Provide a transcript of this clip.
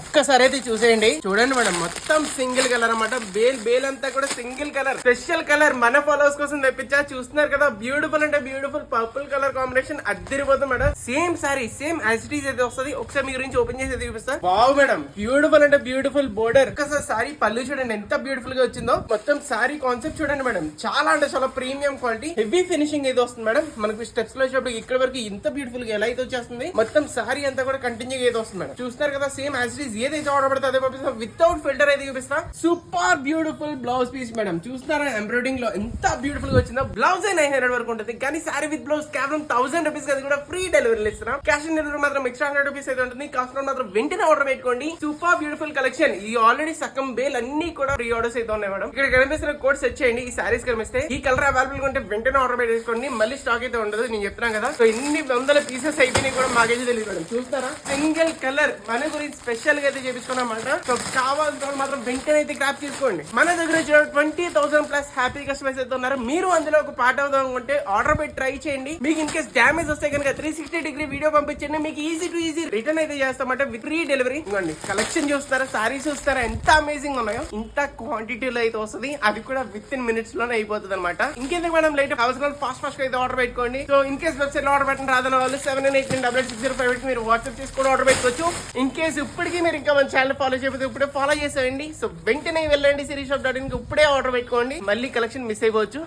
ఒక్కసారి అయితే చూసేయండి. చూడండి మేడం, మొత్తం సింగిల్ కలర్ అన్నమాట. బేల్ అంతా కూడా సింగిల్ కలర్, స్పెషల్ కలర్ మన ఫాలోవర్స్ కోసం తెప్పించా. చూస్తున్నారు కదా, బ్యూటిఫుల్ అంటే బ్యూటిఫుల్ పర్పుల్ కలర్ కాంబినేషన్ అద్దరిపోతుంది madam. Same sari same as it is అయితే వస్తుంది. ఒకసారి మీ గురించి ఓపెన్ చేసి చూపిస్తా. వావ్ మేడం, బ్యూటిఫుల్ అంటే బ్యూటిఫుల్ బోర్డర్. ఒకసారి సారీ పళ్ళు చూడండి ఎంత బ్యూటిఫుల్ గా వచ్చిందో. మొత్తం సారీ కాన్సెప్ట్ చూడండి మేడం, చాలా అంటే చాలా ప్రీమియం క్వాలిటీ, హెవీ ఫినిషింగ్ అయితే వస్తుంది మేడం. మనకి స్టెప్స్ లో వచ్చేప్పుడు ఇక్కడ వరకు ఇంత బ్యూటిఫుల్ గా ఎలా అయితే వచ్చేస్తుంది. మొత్తం సారీ అంతా కూడా కంటిన్యూ అయితే వస్తుంది మేడం. చూస్తారు కదా, సేమ్ యాజ్ ఇట్ ఈస్ ఏదైతే ఆర్డర్ పడితే అదే పంపిస్తా. వితౌట్ ఫిల్టర్ అయితే చూపిస్తా. Super beautiful blouse piece madam. చూస్తున్నారా ఎంబ్రాయిడింగ్ లో ఎంత బ్యూటిఫుల్ గా వచ్చిందో. బ్లౌజ్ 900 వరకు ఉంటుంది, కానీ సారీ విత్ బ్లౌజ్ కేవలం 1000 రూపీస్ అది కూడా ఫ్రీ డెలివరీ ఇస్తున్నాం. క్యాష్ ఆన్ డెలివరీ మాత్రం ఎక్స్ట్రా 100 రూపీస్ అయితే ఉంటుంది. కాస్ట్ మాత్రం వెంటనే ఆర్డర్ పెట్టుకోండి. Super beautiful collection. ఈ ఆల్రెడీ సగం బేల్ అన్ని కూడా ప్రీ ఆర్డర్స్ అయితే ఉన్నాయి మేడం. ఇక్కడ కనిపిస్తున్న కోడ్ సెట్ చేయండి. ఈ సారీస్ కనిపిస్తే ఈ కలర్ అవైలబుల్ ఉంటే వెంటనే ఆర్డర్ పెట్టేసుకోండి. మళ్ళీ స్టాక్ అయితే ఉండదు, నేను చెప్తున్నాను కదా. సో ఇన్ని వందల పీసెస్ అయిపోయినాయి కూడా మాకైతే తెలియదు మేడం. చూస్తారా, సింగిల్ కలర్ మన గురించి స్పెషల్ గా అయితే చేపించుకున్నామాట. సో కావాల్సిన మాత్రం వెంటనే అయితే గ్రాప్ చేసుకోండి. మన దగ్గర 20,000 ప్లస్ హ్యాపీ కస్టమర్స్ అయితే ఉన్నారు. మీరు అందులో ఒక పార్ట్ అవుదాం అనుకుంటే ఆర్డర్ పెట్టి ట్రై చేయండి. మీకు ఇన్ కేస్ డ్యామేజ్ వస్తే కనుక 360 డిగ్రీ వీడియో పంపించండి. మీకు ఈజీ టు ఈజీ రిటర్న్ అయితే చేస్తామంటే విత్ ఫ్రీ డెలివరీ. ఇవ్వండి, కలెక్షన్ చూస్తారా, సారీస్ చూస్తారా ఎంత అమేజింగ్ ఉన్నాయో. ఇంత క్వాంటిటీలో అయితే వస్తుంది, అది కూడా విత్ ఇన్ మినిట్స్ లోనే అయిపోతుంది అనమాట. ఇంకెందుకు మేడం లేట్, అవసరం ఫాస్ట్ గా అయితే ఆర్డర్ పెట్టుకోండి. సో ఇన్ కేస్ వెబ్సైట్ లో ఆర్డర్ పెట్టిన రాదని వాళ్ళు 79896605 మీరు వాట్సాప్ చేసి కూడా ఆర్డర్ పెట్టుకోవచ్చు. ఇన్ కేస్ ఇప్పటికీ మీరు ఇంకా మన ఛానల్ ఫాలో చేయకపోతే ఇప్పుడే ఫాలో చేసేయండి. సో వెంటనే వెళ్ళండి సిరీషాప్.in, ఇప్పుడే ఆర్డర్ పెట్టుకోండి. మళ్ళీ కలెక్షన్ మిస్ అయిపోవచ్చు.